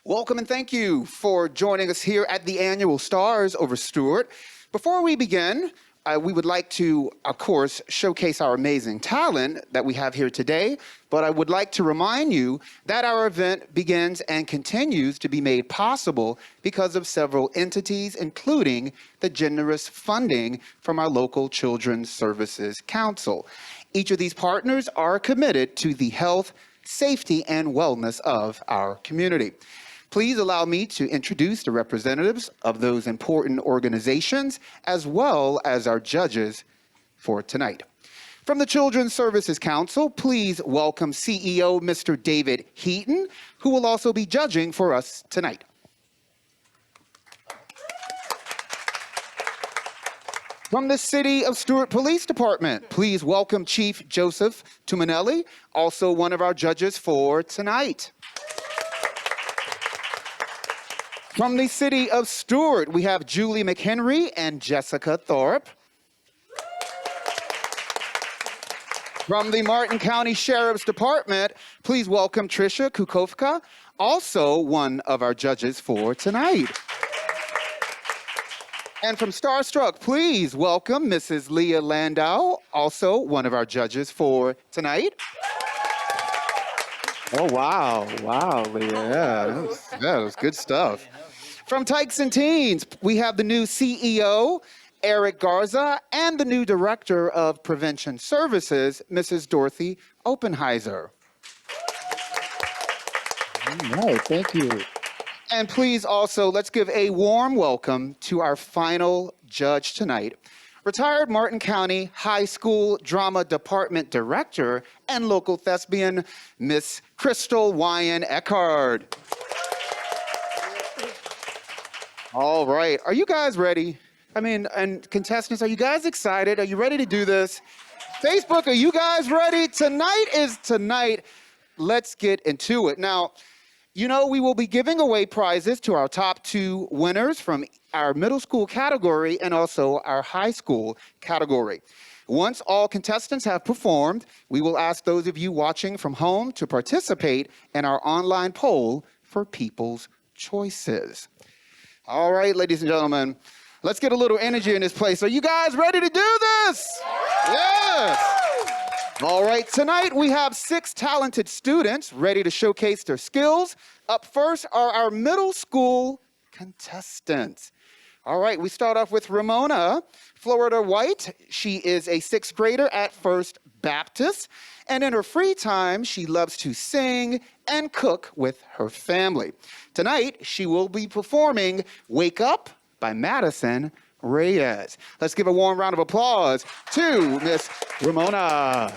Welcome and thank you for joining us here at the annual Stars over Stuart. Before we begin, we would like to, of course, showcase our amazing talent that we have here today, but I would like to remind you that our event begins and continues to be made possible because of several entities, including the generous funding from our local Children's Services Council. Each of these partners are committed to the health, safety, and wellness of our community. Please allow me to introduce the representatives of those important organizations, as well as our judges for tonight. From the Children's Services Council, please welcome CEO Mr. David Heaton, who will also be judging for us tonight. From the City of Stuart Police Department, please welcome Chief Joseph Tuminelli, also one of our judges for tonight. From the City of Stuart, we have Julie McHenry and Jessica Thorpe. From the Martin County Sheriff's Department, please welcome Tricia Kukovka, also one of our judges for tonight. And from Starstruck, please welcome Mrs. Leah Landau, also one of our judges for tonight. Oh, wow. Wow, Leah. Yeah, that was good stuff. From Tykes and Teens, we have the new CEO, Eric Garza, and the new Director of Prevention Services, Mrs. Dorothy Oppenheiser. All right, thank you. And please also, let's give a warm welcome to our final judge tonight, retired Martin County High School Drama Department Director and local thespian, Miss Crystal Wyan Eckhard. All right, are you guys ready? And contestants, are you guys excited? Are you ready to do this? Facebook, are you guys ready? Tonight is tonight. Let's get into it. Now, you know, we will be giving away prizes to our top two winners from our middle school category and also our high school category. Once all contestants have performed, we will ask those of you watching from home to participate in our online poll for People's Choices. All right, ladies and gentlemen, let's get a little energy in this place. Are you guys ready to do this? Yes. All right, tonight we have 6 talented students ready to showcase their skills. Up first are our middle school contestants. All right, we start off with Ramona Floridor-White. She is a 6th grader at First Baptist, and in her free time, she loves to sing and cook with her family. Tonight, she will be performing Wake Up by Madison Reyes. Let's give a warm round of applause to Miss Ramona.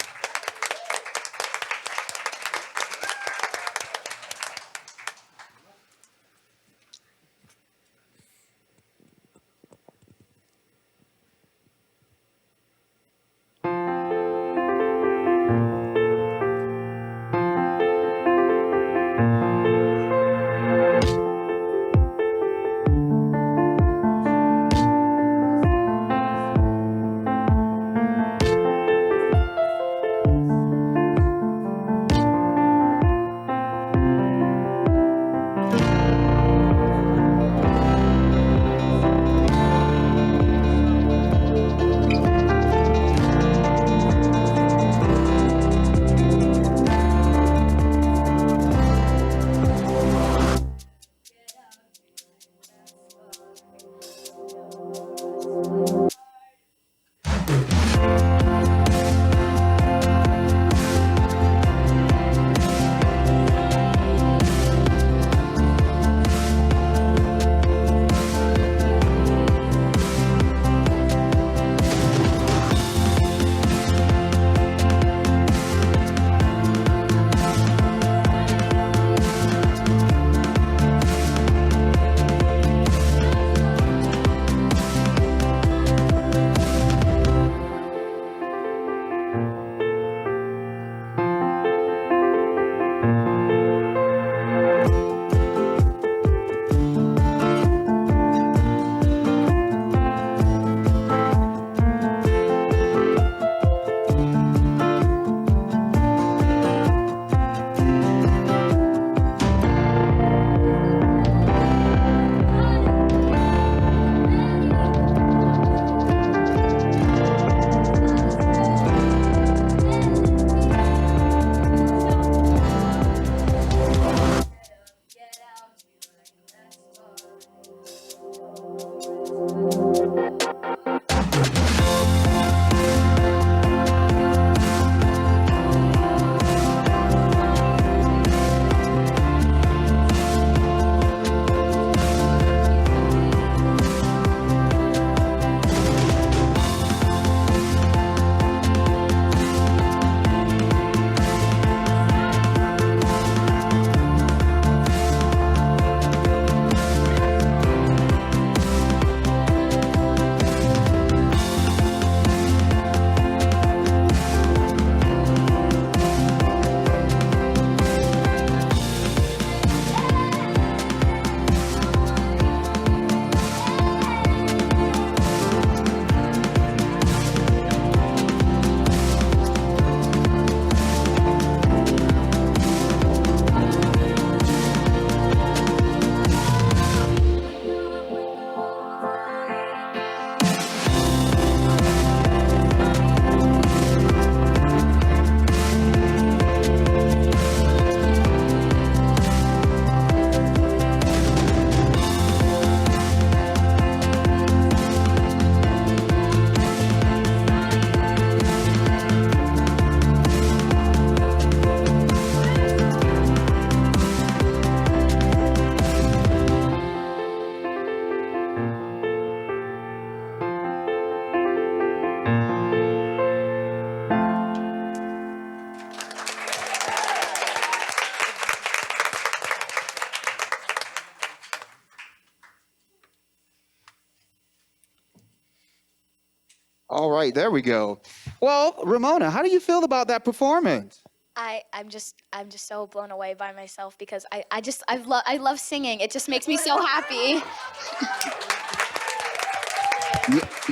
All right, there we go. Well, Ramona, how do you feel about that performance? I'm just so blown away by myself because I love singing. It just makes me so happy.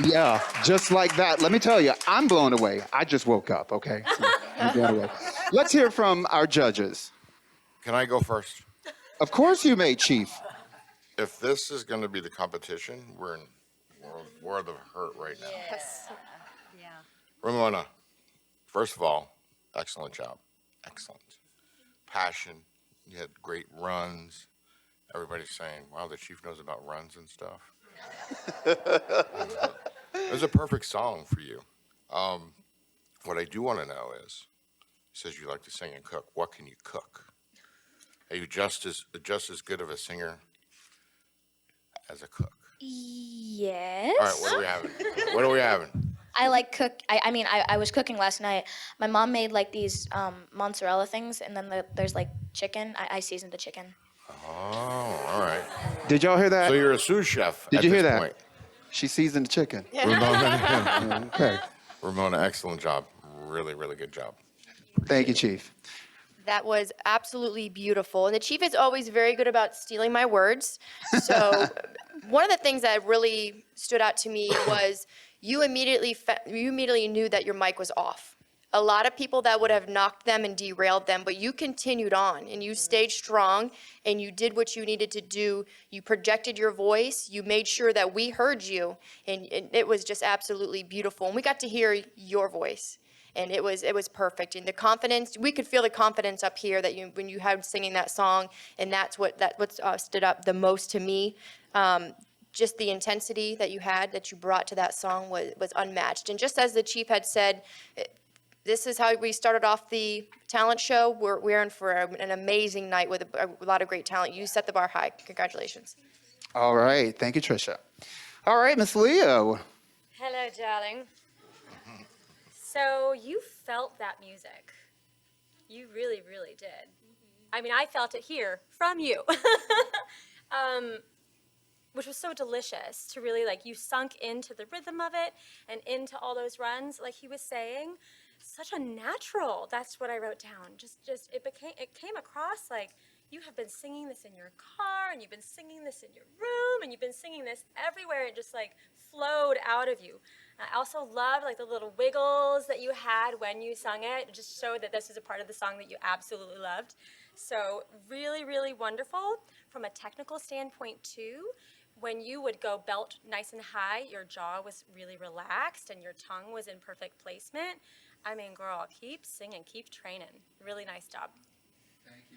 Yeah, just like that. Let me tell you, I'm blown away. I just woke up, okay? So I'm blown away. Let's hear from our judges. Can I go first? Of course you may, Chief. If this is going to be the competition, we're in world of hurt right now. Yes. Ramona, first of all, excellent job. Excellent. Passion. You had great runs. Everybody's saying, wow, the chief knows about runs and stuff. It was a perfect song for you. What I do want to know is, he says you like to sing and cook. What can you cook? Are you just as good of a singer as a cook? Yes. All right, what are we having? What are we having? I like cook. I was cooking last night. My mom made like these mozzarella things, and then there's like chicken. I seasoned the chicken. Oh, all right. Did y'all hear that? So you're a sous chef Did at you hear this that? point. She seasoned the chicken. Ramona, Okay. Ramona, excellent job. Really, really good job. Thank you, Chief. That was absolutely beautiful. And the chief is always very good about stealing my words. So one of the things that really stood out to me was you immediately knew that your mic was off. A lot of people that would have knocked them and derailed them, but you continued on and you stayed strong and you did what you needed to do. You projected your voice. You made sure that we heard you, and it was just absolutely beautiful. And we got to hear your voice. And it was perfect. And the confidence, we could feel the confidence up here that when you had singing that song, and that's what stood up the most to me. Just the intensity that you brought to that song was unmatched. And just as the chief had said, this is how we started off the talent show. We're in for an amazing night with a lot of great talent. You set the bar high. Congratulations. All right. Thank you, Trisha. All right, Miss Leo. Hello, darling. So you felt that music. You really, really did. I mean, I felt it here from you, which was so delicious to really, like, you sunk into the rhythm of it and into all those runs, like he was saying. Such a natural. That's what I wrote down. It came across like you have been singing this in your car, and you've been singing this in your room, and you've been singing this everywhere. It just like flowed out of you. I also loved like the little wiggles that you had when you sung it. It just showed that this is a part of the song that you absolutely loved. So really, really wonderful. From a technical standpoint too, when you would go belt nice and high, your jaw was really relaxed and your tongue was in perfect placement. I mean, girl, keep singing, keep training. Really nice job. Thank you.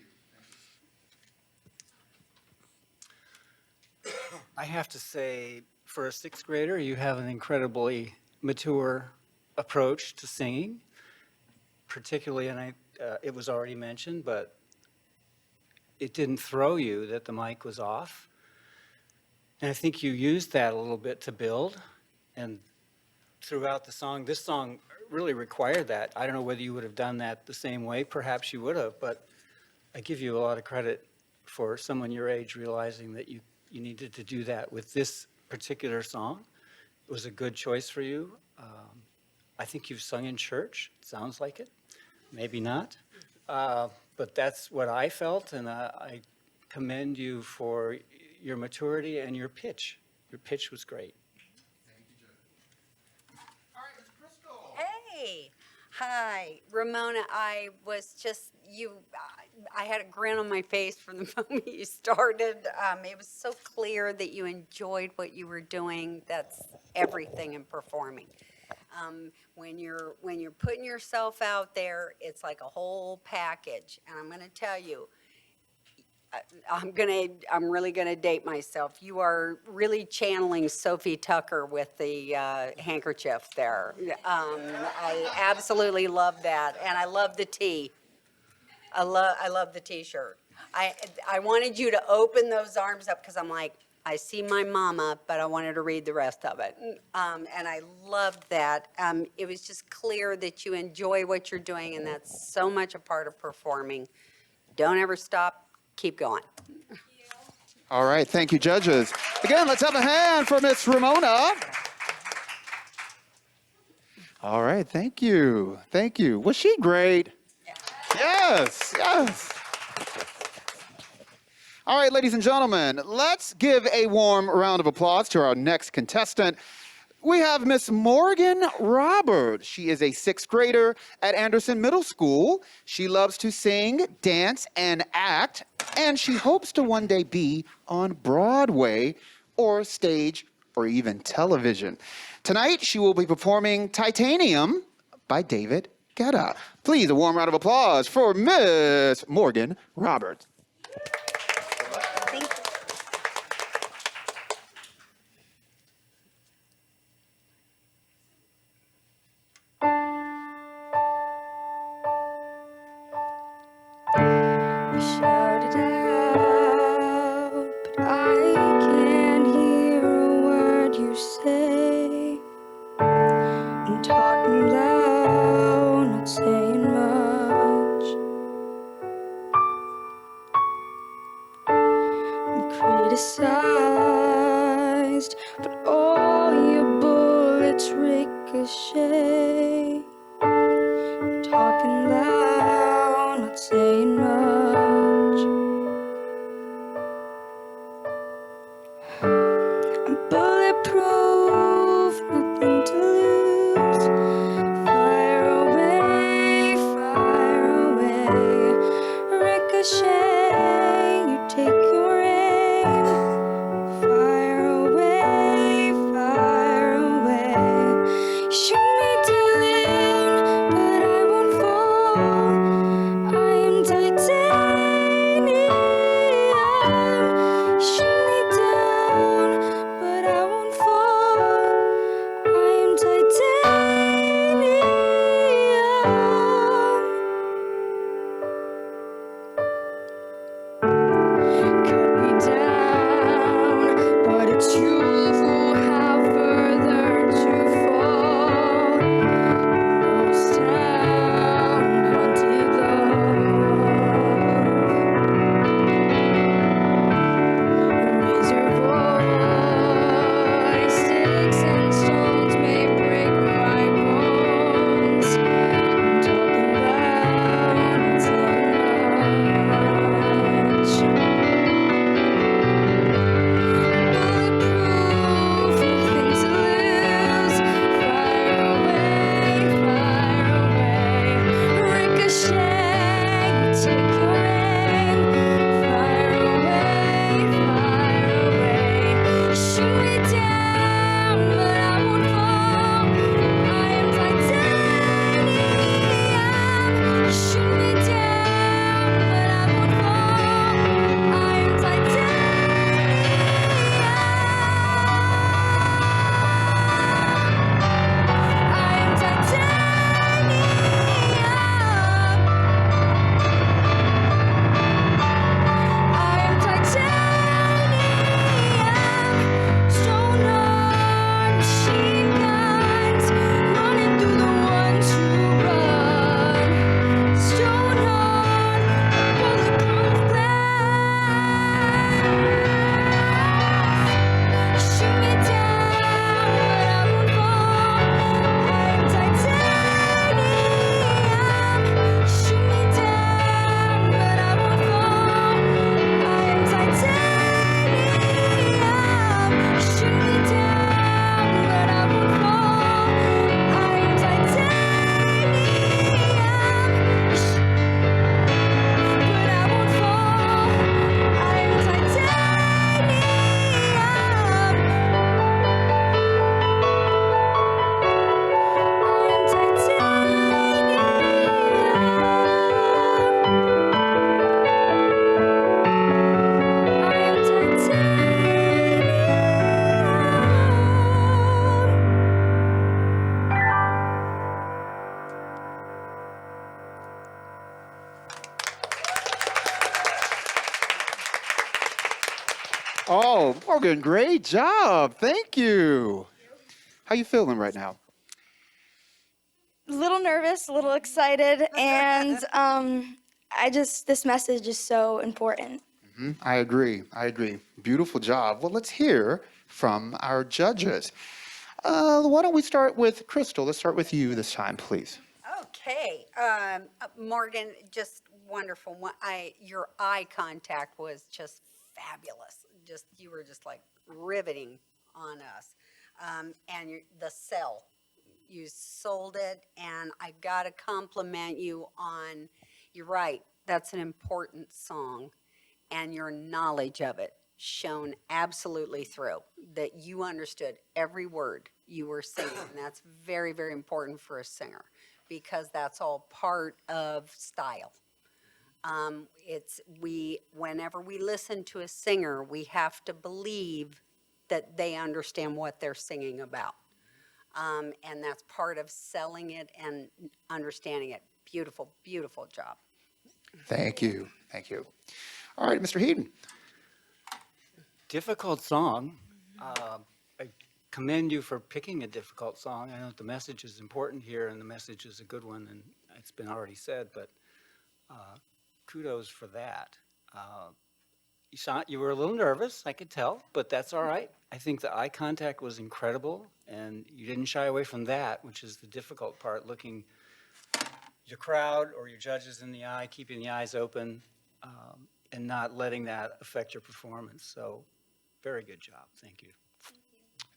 I have to say, for a sixth grader, you have an incredibly mature approach to singing, particularly, and it was already mentioned, but it didn't throw you that the mic was off. And I think you used that a little bit to build. And throughout the song, this song really required that. I don't know whether you would have done that the same way. Perhaps you would have, but I give you a lot of credit for someone your age realizing that you needed to do that with this particular song. It was a good choice for you. I think you've sung in church. It sounds like it. Maybe not. But that's what I felt, and I commend you for your maturity and your pitch. Your pitch was great. Thank you, Joe. All right, Miss Crystal. Hey, hi, Ramona. I was just I had a grin on my face from the moment you started. It was so clear that you enjoyed what you were doing. That's everything in performing. When you're putting yourself out there, it's like a whole package. And I'm going to tell you, I'm really gonna date myself. You are really channeling Sophie Tucker with the handkerchief there. I absolutely love that, and I love the tee. I love the T-shirt. I wanted you to open those arms up because I'm like, I see my mama, but I wanted to read the rest of it, and I loved that. It was just clear that you enjoy what you're doing, and that's so much a part of performing. Don't ever stop. Keep going. All right, thank you, judges. Again, let's have a hand for Miss Ramona. All right, thank you. Thank you. Was she great? Yes, yes. All right, ladies and gentlemen, let's give a warm round of applause to our next contestant. We have Miss Morgan Roberts. She is a sixth grader at Anderson Middle School. She loves to sing, dance, and act, and she hopes to one day be on Broadway or stage or even television. Tonight, she will be performing Titanium by David Guetta. Please, a warm round of applause for Miss Morgan Roberts. Thank you. Shout it out, but I can't hear a word you say. I'm talking loud, not saying much. I'm criticized, but all your bullets ricochet. I'm talking loud, not saying much. I'm bulletproof, nothing to lose. Fire away, ricochet, you take your aim. Fire away, shoot me down, but I won't fall. I am titanium. Shoot me down, but I won't fall. I am titanium. Cut me down, but it's you who have further to fall. Ghost town, haunted love. Raise your voice, sticks and stones may break my bones. I'm talking loud, not saying much. Bulletproof, nothing to lose. Fire away, ricochet, you take your aim. Fire away, shoot me down, but I won't fall. I am titanium. Shoot me down, but I won't fall. I am titanium. Stone armed machine guns, running through the ones who run. Stone hard, bulletproof glass. Shoot me down, but I won't fall. I am titanium. Shoot me down, but I won't fall. I am titanium. Shoot me down, but I won't fall. I am titanium. But I won't fall. I am Oh, Morgan, great job. Thank you. How you feeling right now? a little nervous, a little excited, and this message is so important. I agree. Beautiful job. Well, let's hear from our judges. Why don't we start with Crystal? Let's start with you this time, please. Okay, Morgan, just wonderful. Your eye contact was just fabulous. Just you were just like riveting on us, and the sell, you sold it, and I gotta compliment you on. You're right. That's an important song, and your knowledge of it shone absolutely through. That you understood every word you were singing, and that's very, very important for a singer, because that's all part of style. Whenever we listen to a singer, we have to believe that they understand what they're singing about. And that's part of selling it and understanding it. Beautiful, beautiful job. Thank you. Thank you. All right, Mr. Heaton. Difficult song. I commend you for picking a difficult song. I know the message is important here, and the message is a good one, and it's been already said, but kudos for that. You were a little nervous, I could tell, but that's all right. I think the eye contact was incredible, and you didn't shy away from that, which is the difficult part, looking your crowd or your judges in the eye, keeping the eyes open, and not letting that affect your performance. So, very good job. Thank you.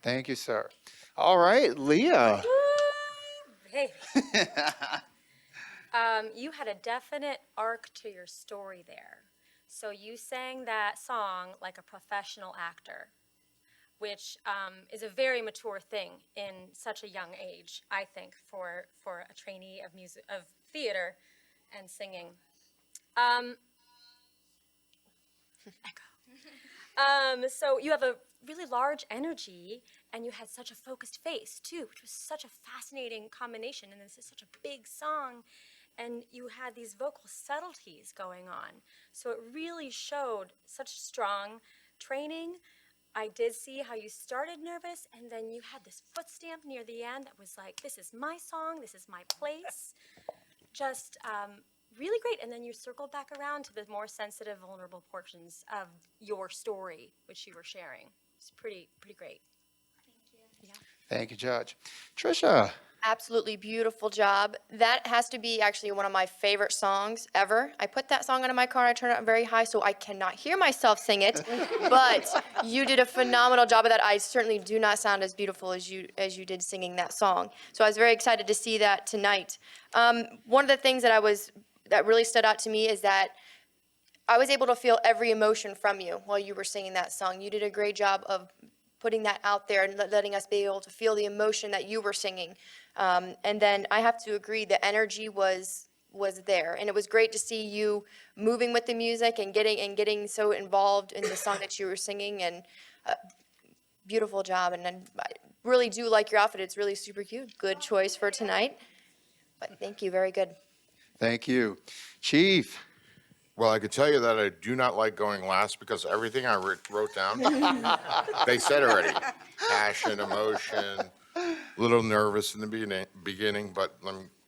Thank you, sir. All right, Leah. Baby. You had a definite arc to your story there. So you sang that song like a professional actor, which is a very mature thing in such a young age, I think, for a trainee of music, of theater and singing. So you have a really large energy, and you had such a focused face too, which was such a fascinating combination. And this is such a big song, and you had these vocal subtleties going on. So it really showed such strong training. I did see how you started nervous, and then you had this foot stamp near the end that was like, this is my song, this is my place. Just really great. And then you circled back around to the more sensitive, vulnerable portions of your story, which you were sharing. It's pretty great. Thank you, Judge. Trisha. Absolutely beautiful job. That has to be actually one of my favorite songs ever. I put that song on in my car and I turned it up very high so I cannot hear myself sing it. But you did a phenomenal job of that. I certainly do not sound as beautiful as you did singing that song. So I was very excited to see that tonight. One of the things that really stood out to me is that I was able to feel every emotion from you while you were singing that song. You did a great job of putting that out there and letting us be able to feel the emotion that you were singing. And then I have to agree, the energy was there, and it was great to see you moving with the music and getting so involved in the song that you were singing. And beautiful job, and I really do like your outfit. It's really super cute. Good choice for tonight. But thank you, very good. Thank you. Chief. Well, I could tell you that I do not like going last because everything I wrote down, they said already. Passion, emotion, a little nervous in the beginning, but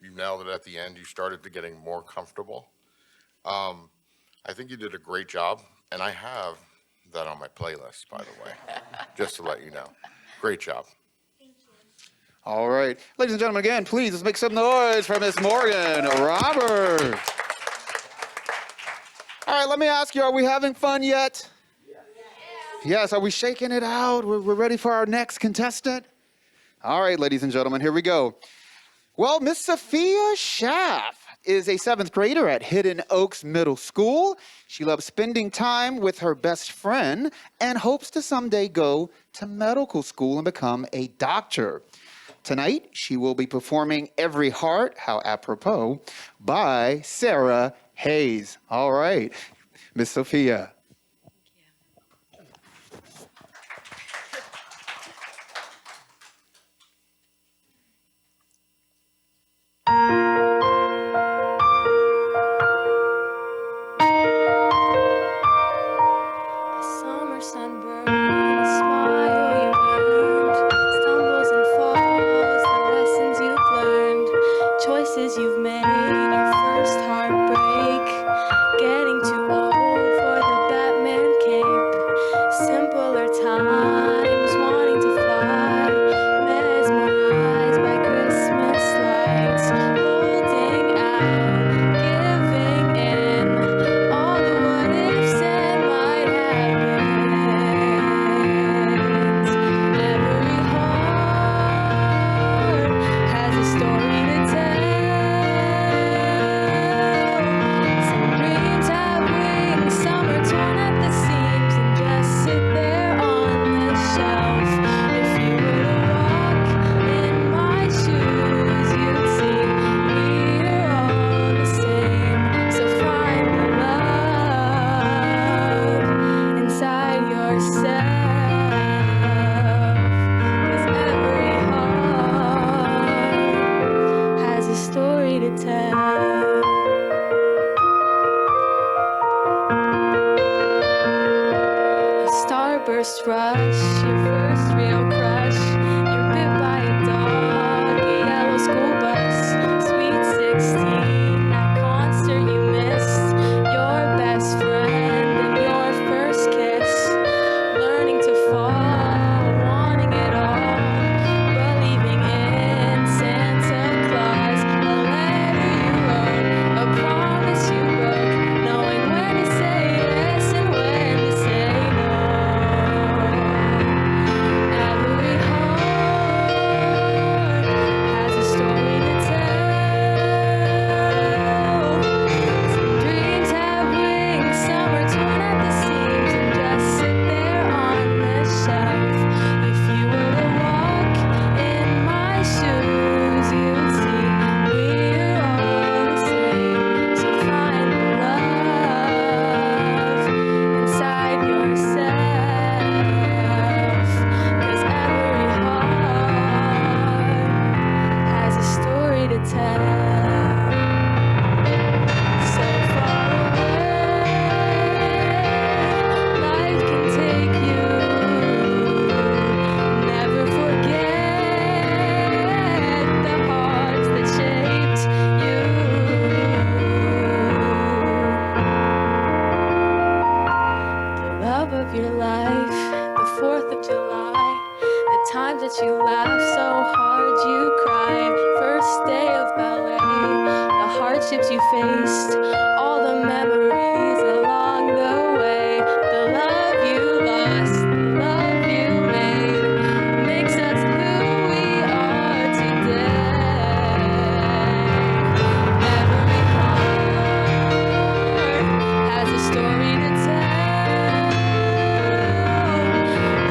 you nailed it at the end. You started to getting more comfortable. I think you did a great job, and I have that on my playlist, by the way, just to let you know. Great job. All right. Ladies and gentlemen, again, please, let's make some noise for Miss Morgan Roberts. All right, let me ask you, are we having fun yet? Yes, are we shaking it out? We're ready for our next contestant? All right, ladies and gentlemen, here we go. Well, Miss Sophia Shaff is a 7th grader at Hidden Oaks Middle School. She loves spending time with her best friend and hopes to someday go to medical school and become a doctor. Tonight, she will be performing Every Heart, how apropos, by Sarah Hayes. All right, Miss Sophia. A summer sunburn, a smile you earned, stumbles and falls, the lessons you've learned, choices you've made, your first heartbreak, getting too old for the tell. A starburst rush, your first real crush. You're bit by a dog, a yellow school bus. Sweet 16, that concert you missed. Your best friend and your first kiss. Learning to fall, wanting it all. Believing in Santa Claus. A letter you wrote, a promise you broke. Knowing when to say yes and when to say no. Every heart has a story to tell. Some dreams have wings, some are torn at the seams and just sit there on the shelf. If you were to walk in my shoes, you'd see we're all the same. So find the love inside yourself, 'cause every heart has a story to tell. So far away, life can take you. Never forget the hearts that shaped you. The love of your life, the 4th of July, the times that you laughed so hard you cried. First day of ballet, the hardships you faced, all the memories along the way. The love you lost, the love you made, makes us who we are today. Every heart has a story to tell.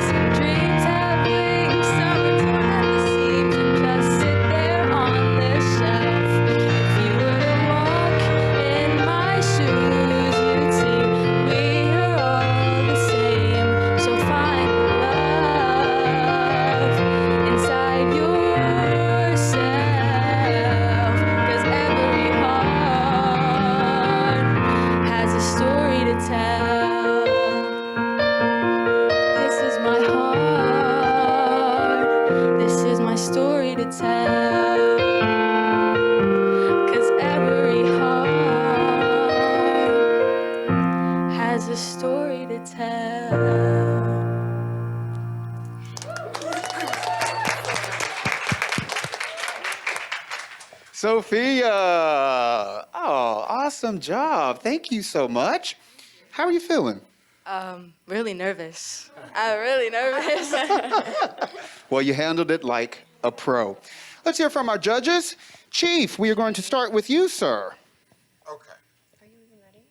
Some dreams have wings, some are torn at the seams and just sit there on the shelf. If you were to walk in my shoes, you'd see we're all the same. So find the love inside yourself, 'cause every heart has a story to tell. This is my heart, this is my story to tell. 'Cause every heart has a story to tell. Sophia. Oh, awesome job. Thank you so much. How are you feeling? Really nervous. I'm really nervous. Well, you handled it like a pro. Let's hear from our judges. Chief, we are going to start with you, sir. Okay. Are you even ready?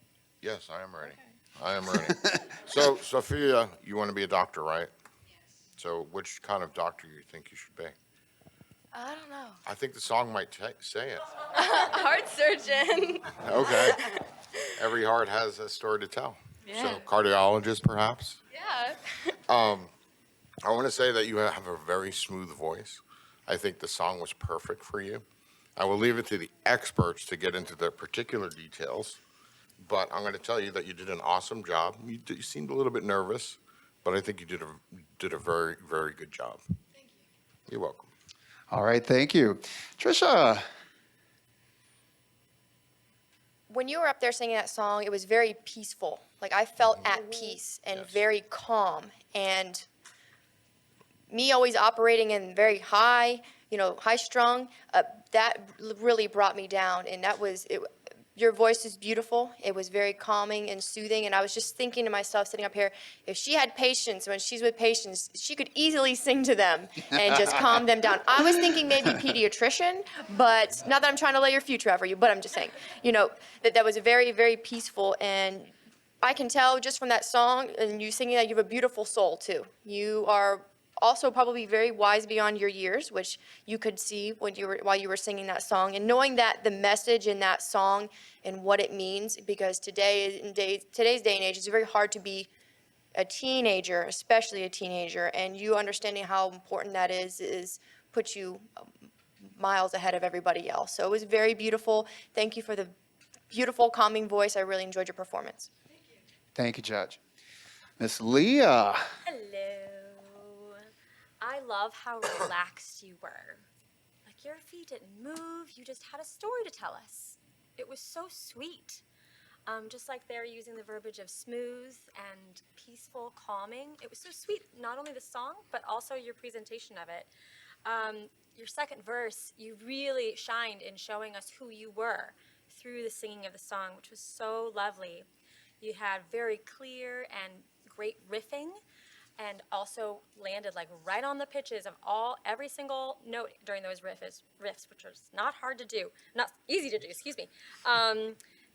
Yes, I am ready. I am ready. So, Sophia, you want to be a doctor, right? Yes. So, which kind of doctor you think you should be? I don't know. I think the song might say it. Heart surgeon. Okay. Every heart has a story to tell. Yeah. So, cardiologist, perhaps? Yeah. I want to say that you have a very smooth voice. I think the song was perfect for you. I will leave it to the experts to get into the particular details, but I'm going to tell you that you did an awesome job. You seemed a little bit nervous, but I think you did a very, very good job. Thank you. You're welcome. All right, thank you. Trisha. When you were up there singing that song, it was very peaceful. Like I felt at peace and Yes. very calm. And me always operating in very high, high strung, that really brought me down. And that was it. Your voice is beautiful. It was very calming and soothing. And I was just thinking to myself, sitting up here, if she had patients, when she's with patients, she could easily sing to them and just calm them down. I was thinking maybe pediatrician, but not that I'm trying to lay your future out for you, but I'm just saying, that was very, very peaceful. And I can tell just from that song and you singing that you have a beautiful soul too. You are also probably very wise beyond your years, which you could see while you were singing that song, and knowing that the message in that song and what it means, because today's day and age, it's very hard to be a teenager, especially a teenager, and you understanding how important that is puts you miles ahead of everybody else. So it was very beautiful. Thank you for the beautiful, calming voice. I really enjoyed your performance. Thank you, Judge. Miss Leah. Hello. I love how relaxed you were. Like your feet didn't move, you just had a story to tell us. It was so sweet. Just like they're using the verbiage of smooth and peaceful, calming. It was so sweet, not only the song, but also your presentation of it. Your second verse, you really shined in showing us who you were through the singing of the song, which was so lovely. You had very clear and great riffing, and also landed like right on the pitches of every single note during those riffs, which was not hard to do, not easy to do, excuse me.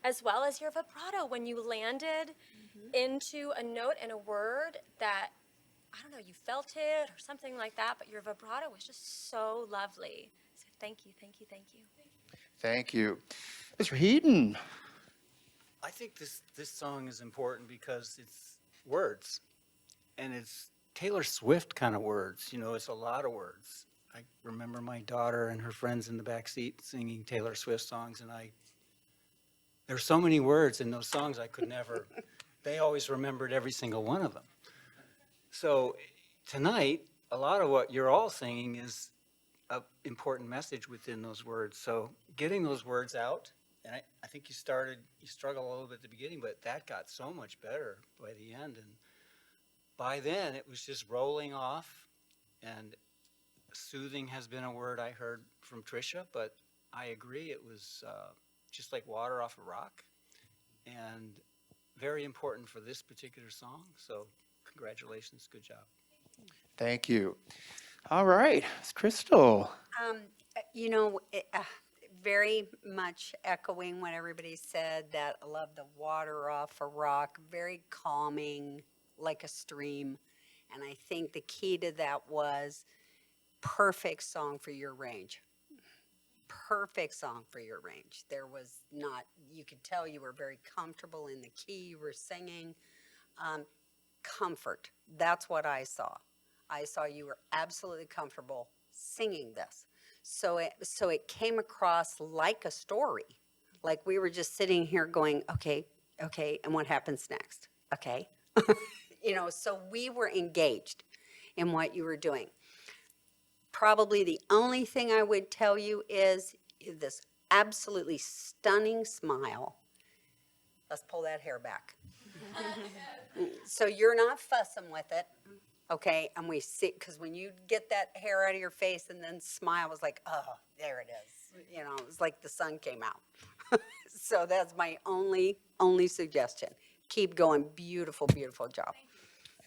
As well as your vibrato when you landed into a note and a word that, I don't know, you felt it or something like that, but your vibrato was just so lovely. So thank you, thank you, thank you. Thank you. Mr. Heaton. I think this song is important because it's words, and it's Taylor Swift kind of words. You know, it's a lot of words. I remember my daughter and her friends in the back seat singing Taylor Swift songs, and there's so many words in those songs I could never, they always remembered every single one of them. So tonight, a lot of what you're all singing is an important message within those words. So getting those words out, and I think you struggled a little bit at the beginning, but that got so much better by the end. And by then, it was just rolling off, and soothing has been a word I heard from Trisha, but I agree, it was just like water off a rock, and very important for this particular song. So congratulations, good job. Thank you. All right, Ms. Crystal. You know, very much echoing what everybody said, that I love the water off a rock, very calming, like a stream. And I think the key to that was perfect song for your range. Perfect song for your range. There was not, you could tell you were very comfortable in the key you were singing. Comfort, that's what I saw. I saw you were absolutely comfortable singing this. So it came across like a story. Like we were just sitting here going, okay, and what happens next? Okay. You know, so we were engaged in what you were doing. Probably the only thing I would tell you is this absolutely stunning smile. Let's pull that hair back. So you're not fussing with it, okay? And we see, because when you get that hair out of your face and then smile, it was like, oh, there it is. You know, it was like the sun came out. So that's my only suggestion. Keep going. Beautiful, beautiful job.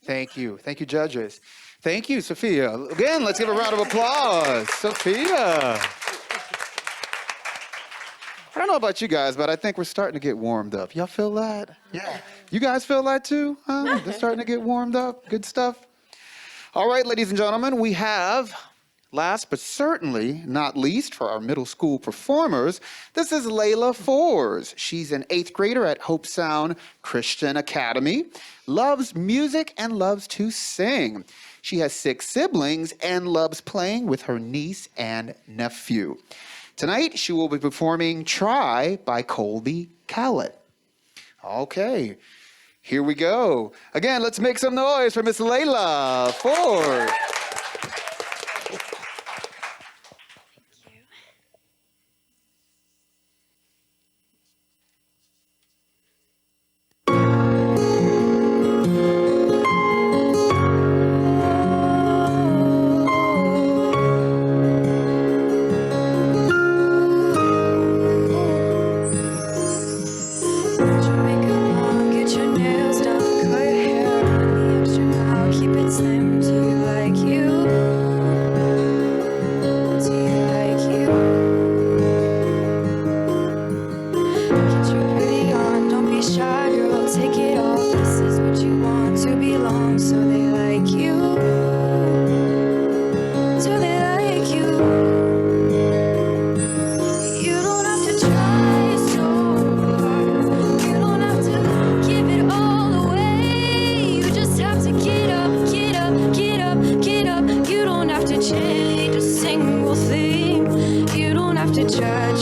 Thank you. Thank you, judges. Thank you, Sophia. Again, let's give a round of applause. Sophia. I don't know about you guys, but I think we're starting to get warmed up. Y'all feel that? Yeah. You guys feel that too? Huh? They're starting to get warmed up. Good stuff. All right, ladies and gentlemen, we have, last but certainly not least for our middle school performers, this is Layla Fors. She's an 8th grader at Hope Sound Christian Academy, loves music and loves to sing. She has 6 siblings and loves playing with her niece and nephew. Tonight, she will be performing Try by Colby Callett. Okay, here we go. Again, let's make some noise for Miss Layla Fors. Get your nails done, cut your hair, run the extra mile, keep it slim to you like you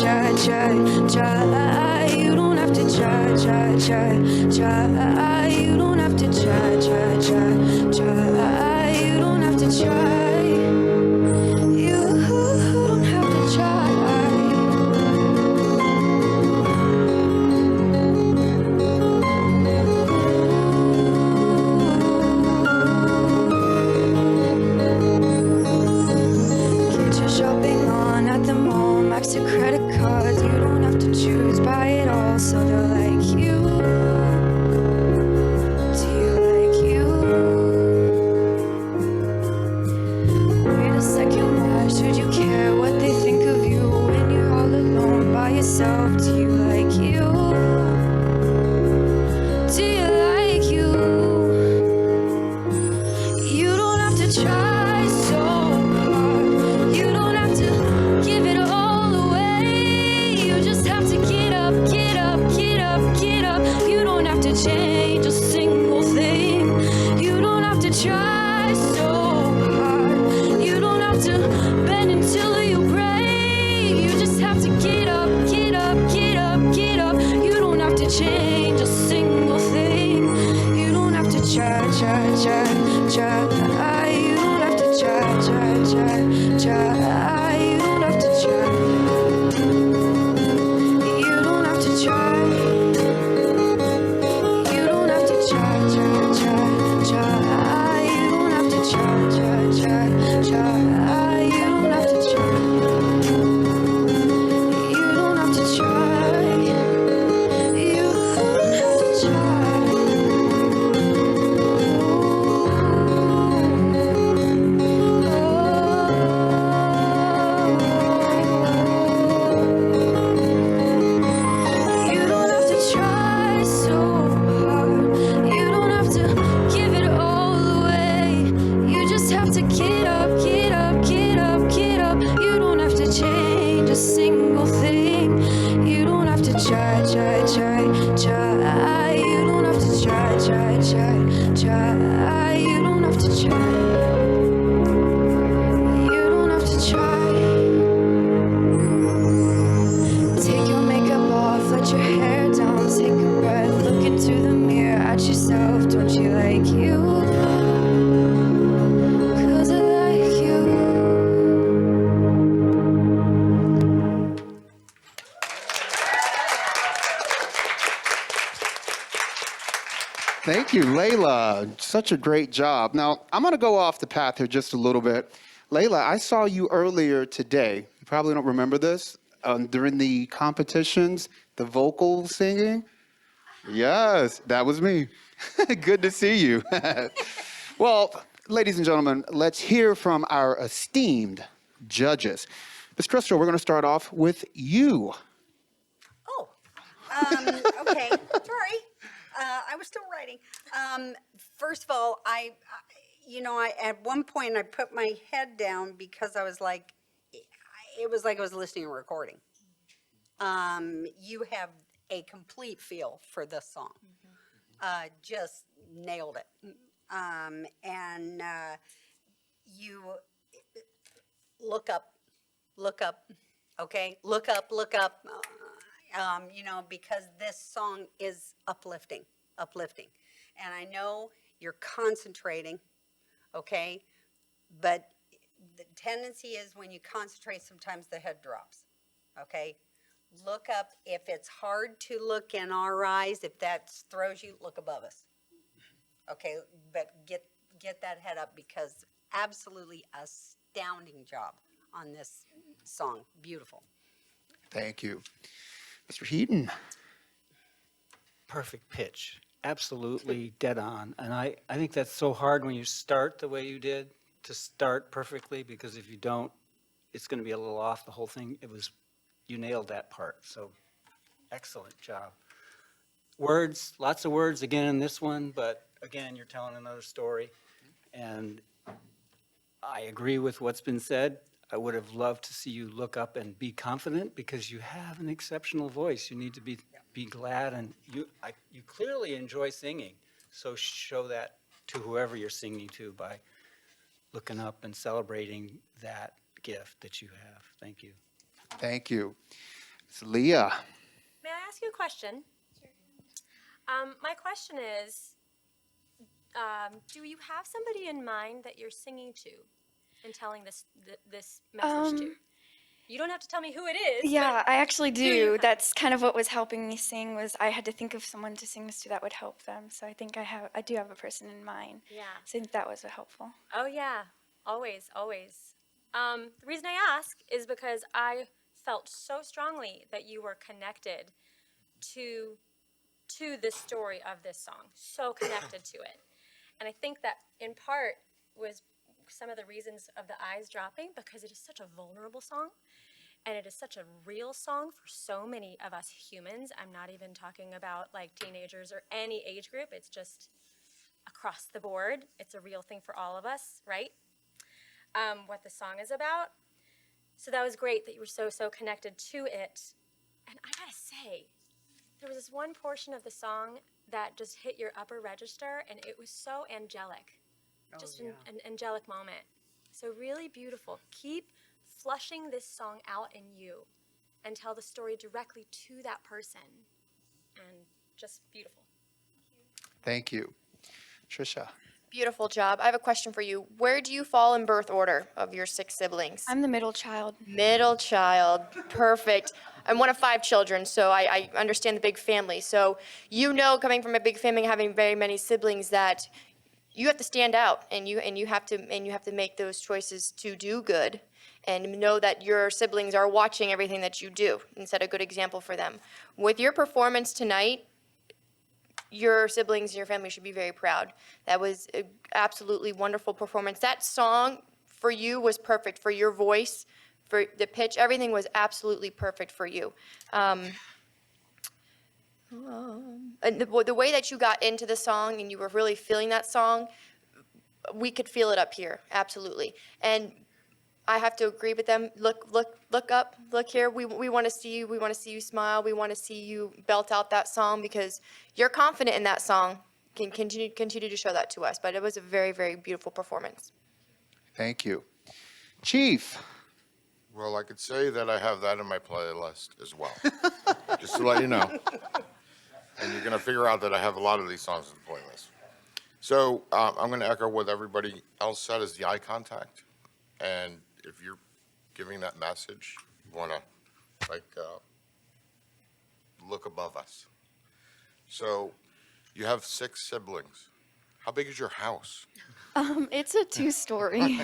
try, try, try. You don't have to try, try, try, try. You don't have to try, try, try, try. You don't have to try. You don't have to try. Get your shopping on at the mall, max your credit cards. You don't have to choose, buy it all. So they're like you. Do you like you? Wait a second, why should you care what they think of you when you're all alone by yourself? Do you like you? Do you like you? You don't have to try so hard. You don't have to give it all away. You just have to get up, get up, get up, get up. You don't have to change a single thing. You don't have to try so hard. You don't have to bend until you break. You just have to get up, get up, get up, get up. You don't have to change a single thing. You don't have to try, try, try, try. You don't have to try, try, try, try. You don't have to try. You don't have to try. You don't have to try, try, try, try. You don't have to try, try, try, try. You don't have to try. You don't have to try. You don't have to try. You don't have to try so hard. You don't have to give it all away. You just have to get up, get up, get up, get up. You don't have to change a single thing. You don't have to try, try, try, try. You don't have to try, try, try, try. You don't have to try. You don't have to try. Take your makeup off, let your hair down, take a breath, look into the mirror at yourself. Don't you like you? 'Cause I like you. Thank you, Layla. Such a great job. Now, I'm going to go off the path here just a little bit. Layla, I saw you earlier today. You probably don't remember this. During the competitions, the vocal singing. Yes, that was me. Good to see you. Well, ladies and gentlemen, let's hear from our esteemed judges. Ms. Crystal, we're going to start off with you. Oh, okay, sorry. I was still writing. First of all, I at one point I put my head down because I was like, it was like I was listening to a recording. You have a complete feel for this song. Just nailed it. And you look up, okay? Look up. Because this song is uplifting. And I know you're concentrating, okay? But the tendency is when you concentrate, sometimes the head drops, okay? Look up. If it's hard to look in our eyes, if that throws you, look above us, okay? But get that head up because absolutely astounding job on this song. Beautiful. Thank you. Mr. Heaton. Perfect pitch, absolutely dead on. And I think that's so hard when you start the way you did, to start perfectly, because if you don't, it's going to be a little off the whole thing. You nailed that part, so excellent job. Words, lots of words again in this one, but again, you're telling another story. And I agree with what's been said. I would have loved to see you look up and be confident because you have an exceptional voice. You need to be glad, and you clearly enjoy singing. So show that to whoever you're singing to by looking up and celebrating that gift that you have. Thank you. Thank you. It's Leah. May I ask you a question? Sure. My question is, do you have somebody in mind that you're singing to and telling this message to? You don't have to tell me who it is. Yeah, but I actually do you do. have- That's kind of what was helping me sing was I had to think of someone to sing this to that would help them. So I think I do have a person in mind. Yeah. So I think that was helpful. Oh yeah, always, always. The reason I ask is because I felt so strongly that you were connected to the story of this song, so connected to it. And I think that in part was some of the reasons of the eyes dropping, because it is such a vulnerable song and it is such a real song for so many of us humans. I'm not even talking about like teenagers or any age group. It's just across the board. It's a real thing for all of us, right? What the song is about. So that was great that you were so connected to it. And I gotta say, there was this one portion of the song that just hit your upper register, and it was so angelic. Just an angelic moment. So really beautiful. Keep flushing this song out in you and tell the story directly to that person. And just beautiful. Thank you. Trisha. Beautiful job. I have a question for you. Where do you fall in birth order of your 6 siblings? I'm the middle child. Middle child. Perfect. I'm one of 5 children, so I understand the big family. So you know, coming from a big family, having very many siblings, that you have to stand out, and you have to make those choices to do good, and know that your siblings are watching everything that you do and set a good example for them. With your performance tonight, your siblings and your family should be very proud. That was an absolutely wonderful performance. That song for you was perfect, for your voice, for the pitch. Everything was absolutely perfect for you. And the way that you got into the song and you were really feeling that song, we could feel it up here, absolutely. And I have to agree with them. Look up, look here. We want to see you. We want to see you smile. We want to see you belt out that song because you're confident in that song. Can continue to show that to us. But it was a very, very beautiful performance. Thank you. Chief. Well, I could say that I have that in my playlist as well, just to let you know. And you're going to figure out that I have a lot of these songs in the playlist. So I'm going to echo what everybody else said is the eye contact. And if you're giving that message, you want to look above us. So you have 6 siblings. How big is your house? It's a 2-story.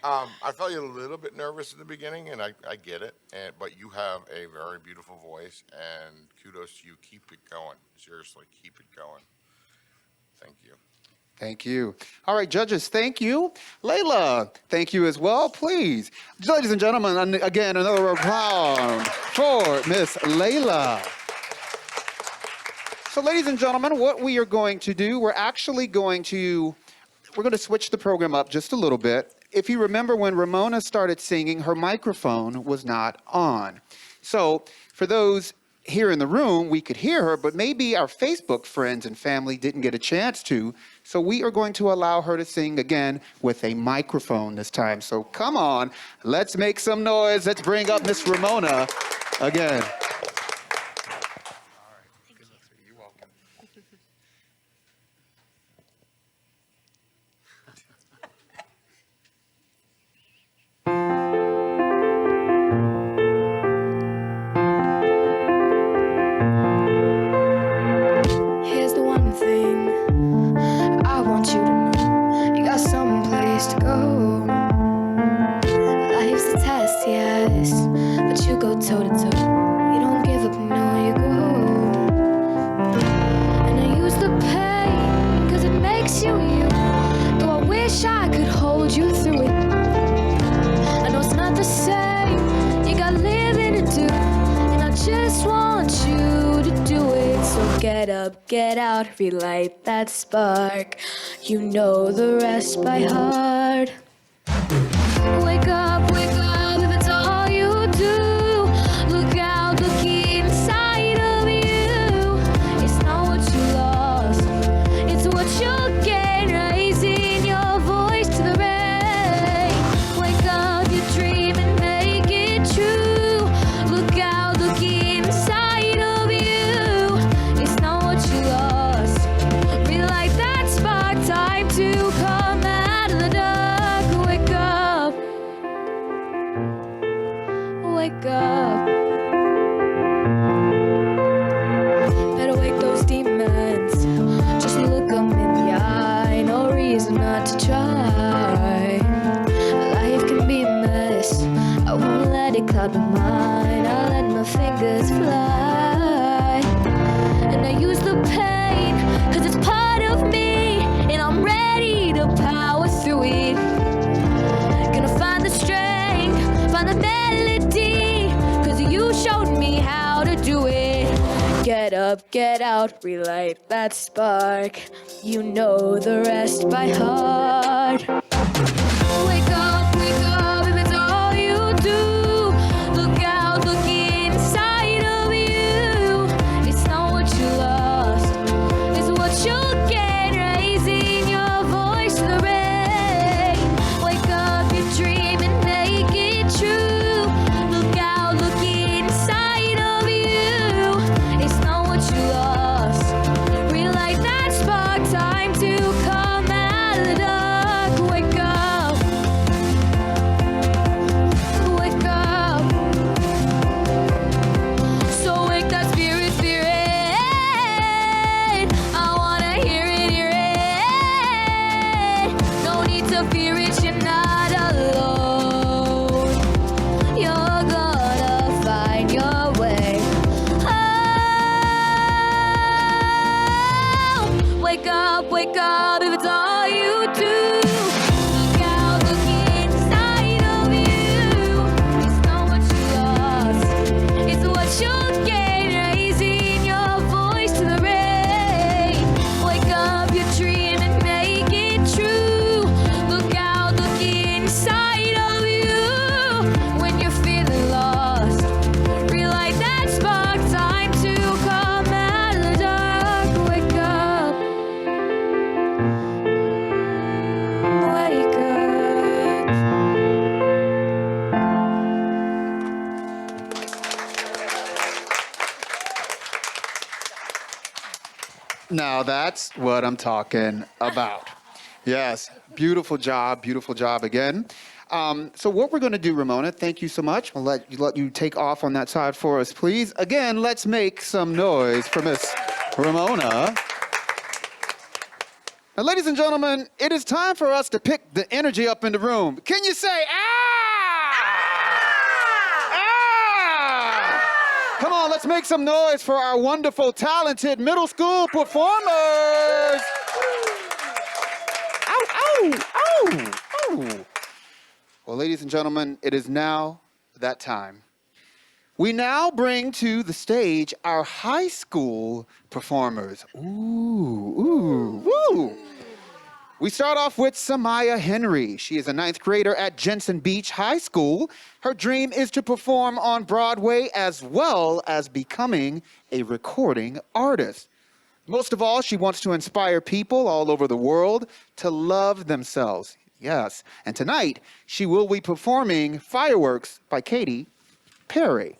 I felt you a little bit nervous in the beginning, and I get it. But you have a very beautiful voice, and kudos to you. Keep it going. Seriously, keep it going. Thank you. Thank you. All right, judges, thank you. Layla, thank you as well, please. Ladies and gentlemen, again, another round for Miss Layla. So, ladies and gentlemen, what we are going to do, we're going to switch the program up just a little bit. If you remember when Ramona started singing, her microphone was not on. So, for those here in the room, we could hear her, but maybe our Facebook friends and family didn't get a chance to. So we are going to allow her to sing again with a microphone this time. So come on, let's make some noise. Let's bring up Miss Ramona again. You're welcome. Here's the one thing I want you to know. You got someplace to go. Life's a test, yes, but you go toe to toe. You don't give up, no, you go. And I use the pain, cause it makes you you. Though I wish I could hold you through it. I know it's not the same, you got living to do. And I just want you to do it. So get up, get out, relight that spark. You know the rest by heart. Wake up, if it's all you do. Look out, look inside of you. It's not what you lost, it's what you'll gain. Raising your voice to the rain. Wake up, your dream and make it true. Look out. wake up. Better wake those demons. Just look them in the eye. No reason not to try. Life can be a mess. I won't let it cloud my mind. I'll let my fingers fly. And I use the pain, cause it's part of me. And I'm ready to power through it. Gonna find the strength, find the melody. Cause you showed me how to do it. Get up, get out, relight that spark. You know the rest by heart. Wake up, if it's all you do. Look out, look inside of you. It's not what you lost, it's what you'll gain. Raising your voice to the rain. Wake up your dream and make it true. Look out, look inside of you. It's not what you lost. Relight that spark, time to come out of the dark. Wake up. Wake up. So wake that spirit, spirit. I wanna hear it, hear it. No need to fear it, you're not alone. You're gonna find your way. Oh, wake up, if it's all you do. Look out, look inside of you. It's not what you lost, it's what you'll gain. Raising your voice to the rain. Wake up your dream and make it true. Look out, look inside of you. When you're feeling lost, relight that spark, time to come out of the dark. Wake up. Wake up. Now that's what I'm talking about. Yes, beautiful job again. So what we're going to do, Ramona, thank you so much. I'll let you take off on that side for us, please. Again, let's make some noise for Miss Ramona. Now, ladies and gentlemen, it is time for us to pick the energy up in the room. Can you say, ah? Ah! Come on, let's make some noise for our wonderful, talented middle school performers. Ow, ow, ow, ow. Well, ladies and gentlemen, it is now that time. We now bring to the stage our high school performers. Ooh, woo. We start off with Samyah Henry. She is a 9th grader at Jensen Beach High School. Her dream is to perform on Broadway as well as becoming a recording artist. Most of all, she wants to inspire people all over the world to love themselves. Yes, and tonight she will be performing Fireworks by Katy Perry.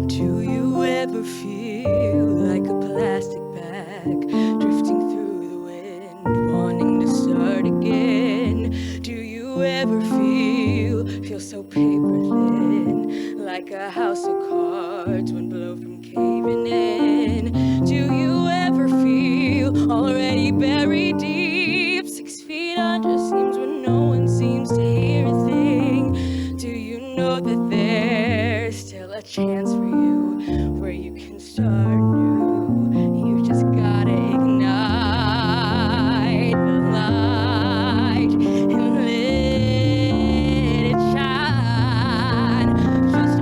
Do you ever feel like a plastic bag drifting through the wind, wanting to start again? Do you ever feel so paper thin, like a house of cards when blow from caving in? Do you ever feel already buried deep, 6 feet under seams where no one seems to hear a thing? Do you know that there's still a chance for you where you can start new? You just gotta ignite the light and let it shine. Just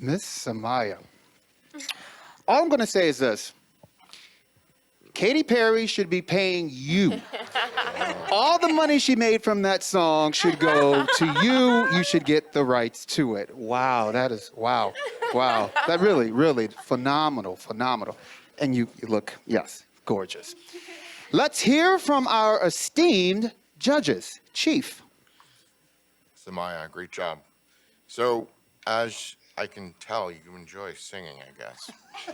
Miss Samyah. All I'm going to say is this. Katy Perry should be paying you. All the money she made from that song should go to you. You should get the rights to it. Wow, that is, wow, wow. That really, really phenomenal, phenomenal. And you look, yes, gorgeous. Let's hear from our esteemed judges. Chief. Samyah, great job. So, as I can tell, you enjoy singing, I guess.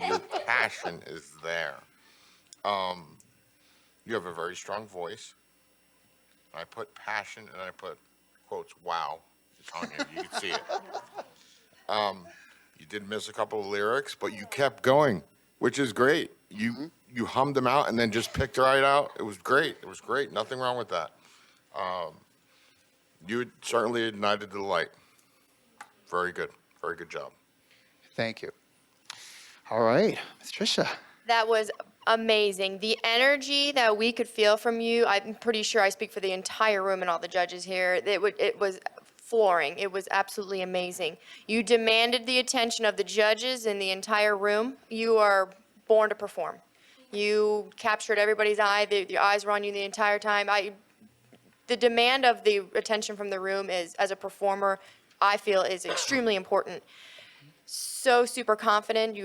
Your passion is there. You have a very strong voice. I put passion and I put quotes, wow. It's on you. You can see it. You did miss a couple of lyrics, but you kept going, which is great. You hummed them out and then just picked right out. It was great. It was great. Nothing wrong with that. You certainly ignited the light. Very good. Very good job. Thank you. All right, Ms. Trisha. That was amazing. The energy that we could feel from you, I'm pretty sure I speak for the entire room and all the judges here, it was flooring. It was absolutely amazing. You demanded the attention of the judges in the entire room. You are born to perform. You captured everybody's eye. Your eyes were on you the entire time. The demand of the attention from the room is, as a performer, I feel is extremely important. So super confident.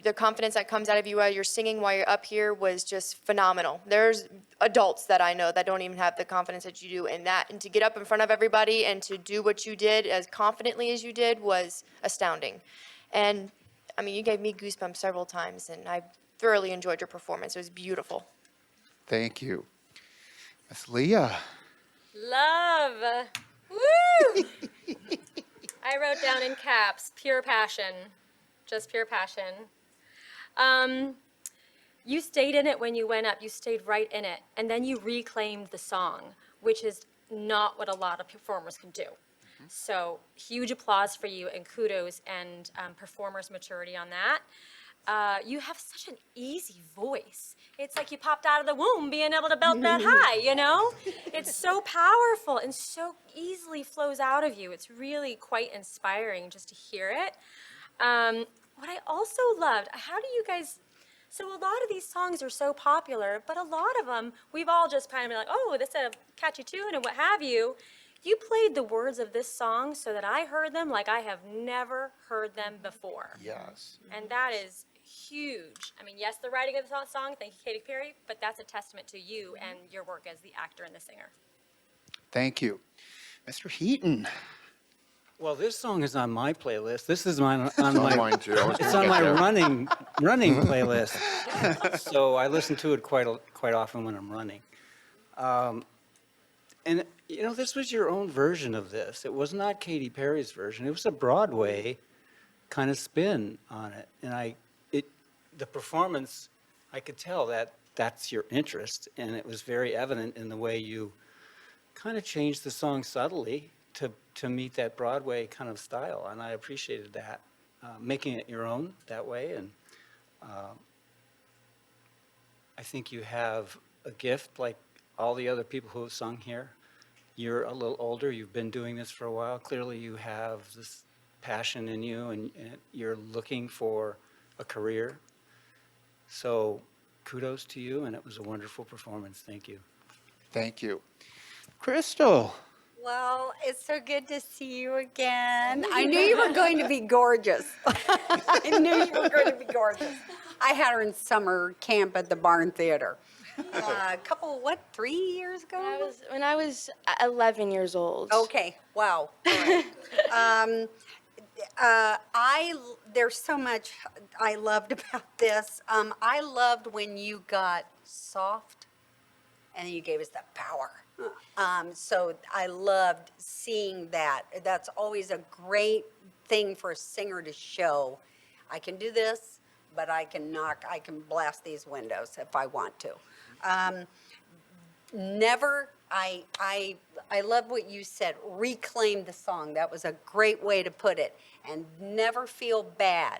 The confidence that comes out of you while you're singing, while you're up here, was just phenomenal. There's adults that I know that don't even have the confidence that you do, and to get up in front of everybody and to do what you did as confidently as you did was astounding. And I mean, you gave me goosebumps several times, and I thoroughly enjoyed your performance. It was beautiful. Thank you. Miss Leah. Love. Woo! I wrote down in caps, pure passion. Just pure passion. You stayed in it when you went up. You stayed right in it. And then you reclaimed the song, which is not what a lot of performers can do. So huge applause for you and kudos and performer's maturity on that. You have such an easy voice. It's like you popped out of the womb being able to belt that high, you know? It's so powerful and so easily flows out of you. It's really quite inspiring just to hear it. What I also loved, how do you guys, so a lot of these songs are so popular, but a lot of them, we've all just kind of been like, oh, this is a catchy tune and what have you. You played the words of this song so that I heard them like I have never heard them before. Yes. And that is huge. I mean, yes, the writing of the song, thank you, Katy Perry, but that's a testament to you and your work as the actor and the singer. Thank you. Mr. Heaton. Well, this song is on my playlist. This is on Mine too. I was it's gonna on get my there. running playlist. So I listen to it quite often when I'm running. And you know, this was your own version of this. It was not Katy Perry's version. It was a Broadway kind of spin on it. And the performance, I could tell that that's your interest, and it was very evident in the way you kind of changed the song subtly to meet that Broadway kind of style, and I appreciated that, making it your own that way. And I think you have a gift like all the other people who have sung here. You're a little older, you've been doing this for a while. Clearly you have this passion in you, and you're looking for a career. So kudos to you, and it was a wonderful performance. Thank you. Thank you. Crystal. Well, it's so good to see you again. I knew you were going to be gorgeous. I knew you were going to be gorgeous. I had her in summer camp at the Barn Theater. A couple, 3 years ago? When I was 11 years old. Okay, wow. All right. There's so much I loved about this. I loved when you got soft and you gave us that power. So I loved seeing that. That's always a great thing for a singer to show. I can do this, but I can blast these windows if I want to. I love what you said, reclaim the song. That was a great way to put it. And never feel bad.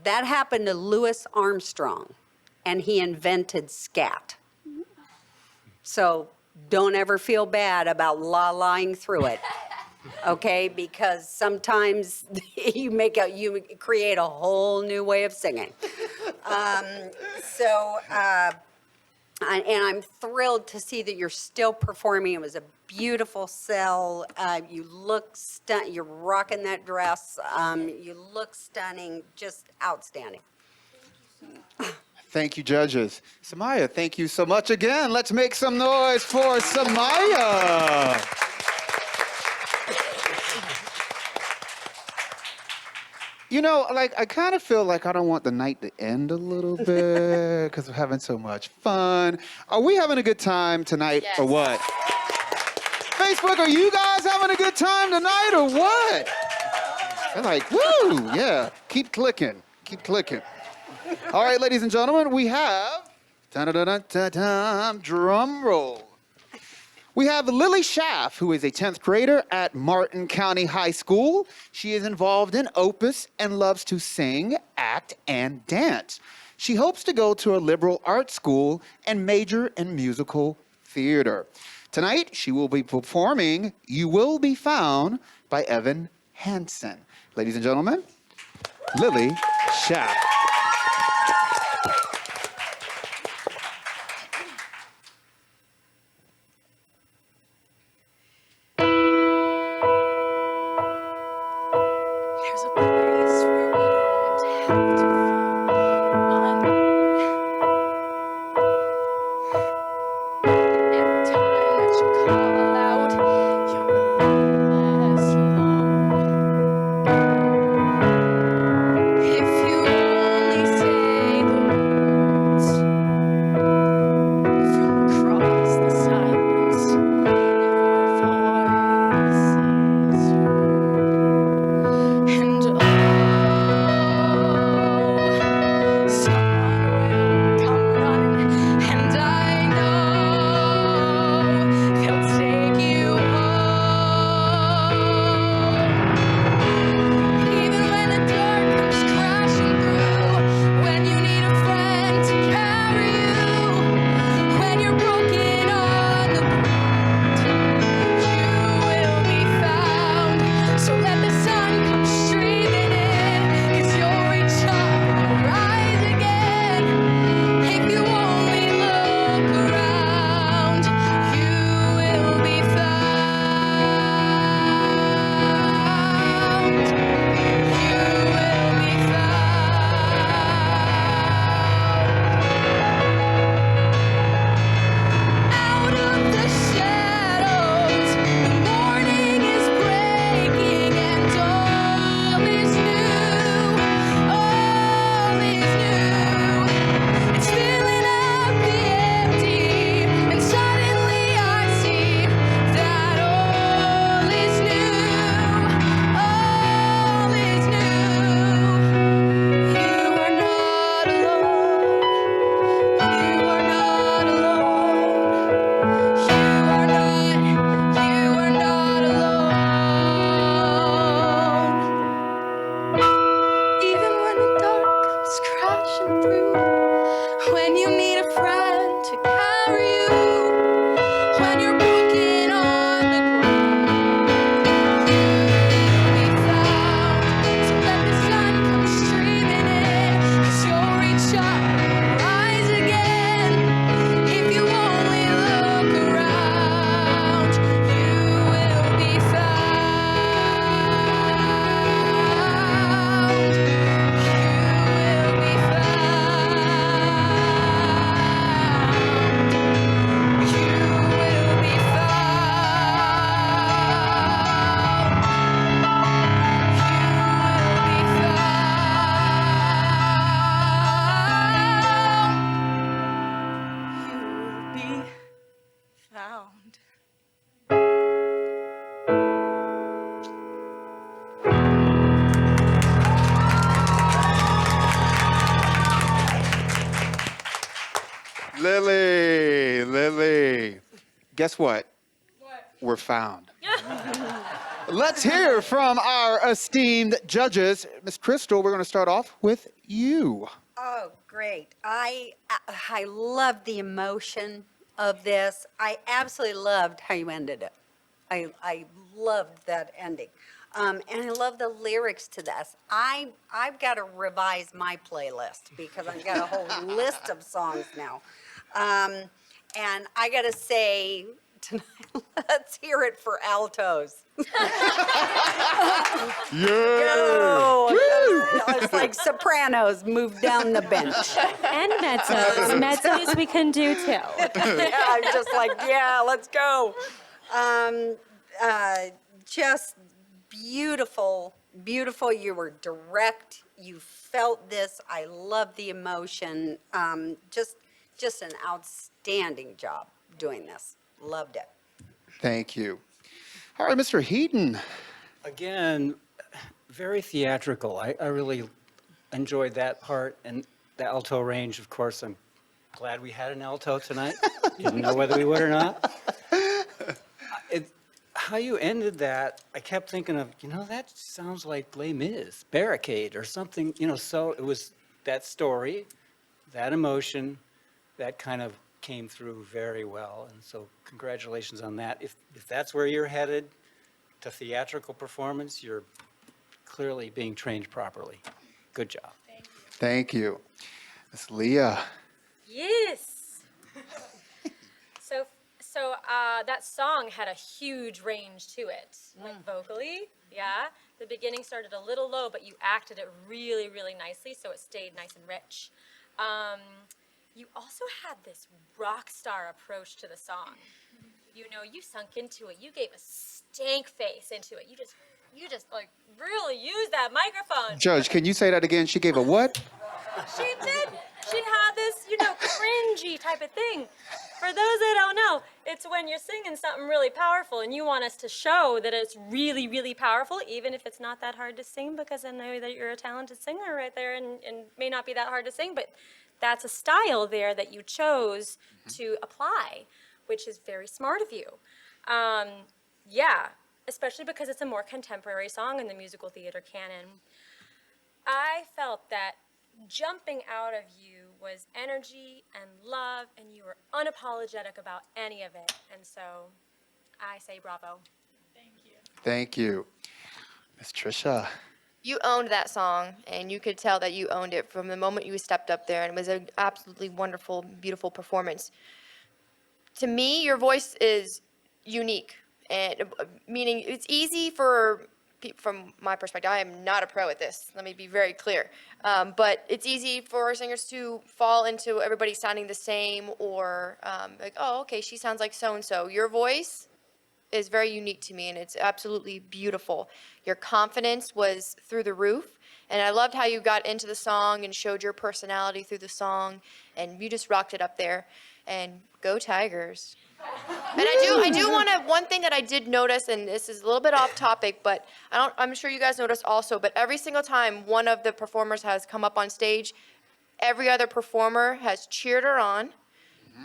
That happened to Louis Armstrong, and he invented scat. So don't ever feel bad about la-lying through it. okay? Because sometimes you create a whole new way of singing. And I'm thrilled to see that you're still performing. It was a beautiful sell. You look you're rocking that dress. You look stunning, just outstanding. Thank you, judges. Samyah, thank you so much again. Let's make some noise for Samyah. You know, like, I kind of feel like I don't want the night to end a little bit because we're having so much fun. Are we having a good time tonight or what? Facebook, are you guys having a good time tonight or what? They're like, woo, yeah, keep clicking, keep clicking. All right, ladies and gentlemen, we have, drum roll. We have Lillie Shaff, who is a 10th grader at Martin County High School. She is involved in Opus and loves to sing, act, and dance. She hopes to go to a liberal arts school and major in musical theater. Tonight, she will be performing You Will Be Found by Evan Hansen. Ladies and gentlemen, Lillie Shaff. There's a place where we don't have to feel unknown. Every time that you call out, you're a little less alone. If you only say the words from across the silence, if your voice is heard. And oh, someone will come running, and I know they'll take you home. Even when the dark comes crashing through, when you need a friend to carry you, when you're broken on the ground, you will be found. So let the sun come streaming in, 'cause you'll reach up and rise again. If you only look around, you will be found. You will be found. Out of the shadows, the morning is breaking, and all is new. All is new. It's filling up the empty, and suddenly I see that all is new. All is new. You are not alone. You are not alone. You are not alone. Even when the dark comes crashing through, when you need a friend to carry you, when you're broken on the ground, you'll be found. So let the sun come streaming in, 'cause you'll reach up and rise again. If you only look around, you will be found. You will be found. You will be found. You will be found. Lillie. Guess what? We're found. Let's hear from our esteemed judges. Miss Crystal, we're going to start off with you. Oh, great. I love the emotion of this. I absolutely loved how you ended it. I loved that ending. And I love the lyrics to this. I've got to revise my playlist because I've got a whole list of songs now. And I got to say, tonight, let's hear it for altos. Go! It's like sopranos move down the bench. And mezzos. Mezzos we can do too. Yeah, I'm just like, yeah, let's go. Just beautiful, beautiful. You were direct. You felt this. I love the emotion. Just an outstanding job doing this. Loved it. Thank you. All right, Mr. Heaton. Again, very theatrical. I really enjoyed that part, and the alto range, of course, I'm glad we had an alto tonight. Didn't know whether we would or not. How you ended that, I kept thinking of, that sounds like Les Mis, Barricade or something, so it was that story, that emotion, that kind of came through very well. And so congratulations on that. If that's where you're headed, to theatrical performance, you're clearly being trained properly. Good job. Thank you. Miss Leah. Yes. So that song had a huge range to it, like vocally. Yeah. The beginning started a little low, but you acted it really, really nicely, so it stayed nice and rich. You also had this rock star approach to the song. You sunk into it. You gave a stank face into it. You just like really used that microphone. Judge, can you say that again? She gave a what? She did. She had this, cringy type of thing. For those that don't know, it's when you're singing something really powerful and you want us to show that it's really, really powerful, even if it's not that hard to sing, because I know that you're a talented singer right there and may not be that hard to sing, but that's a style there that you chose to apply, which is very smart of you. Yeah, especially because it's a more contemporary song in the musical theater canon. I felt that jumping out of you was energy and love, and you were unapologetic about any of it. And so I say bravo. Thank you. Miss Trisha. You owned that song, and you could tell that you owned it from the moment you stepped up there, and it was an absolutely wonderful, beautiful performance. To me, your voice is unique, and meaning it's easy from my perspective, I am not a pro at this, let me be very clear, but it's easy for singers to fall into everybody sounding the same, or like, oh, okay, she sounds like so-and-so. Your voice is very unique to me, and it's absolutely beautiful. Your confidence was through the roof, and I loved how you got into the song and showed your personality through the song, and you just rocked it up there. And go Tigers. And I do want to, one thing that I did notice, and this is a little bit off topic, but I'm sure you guys noticed also, but every single time one of the performers has come up on stage, every other performer has cheered her on,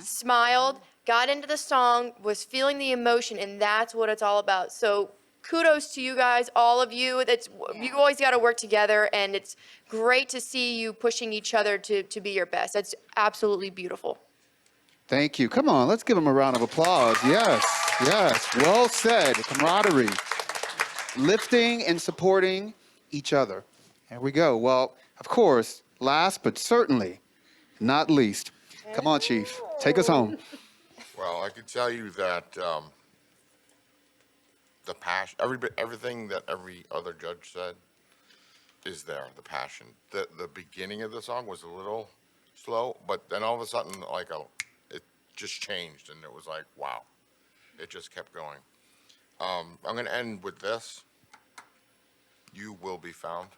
smiled, got into the song, was feeling the emotion, and that's what it's all about. So kudos to you guys, all of you. You always got to work together, and it's great to see you pushing each other to be your best. That's absolutely beautiful. Thank you. Come on, let's give them a round of applause. Yes, yes. Well said. Camaraderie. Lifting and supporting each other. There we go. Well, of course, last but certainly not least. Come on, Chief. Take us home. Well, I can tell you that the passion, everything that every other judge said is there, the passion. The beginning of the song was a little slow, but then all of a sudden, it just changed, and it was like, wow. It just kept going. I'm going to end with this. You will be found.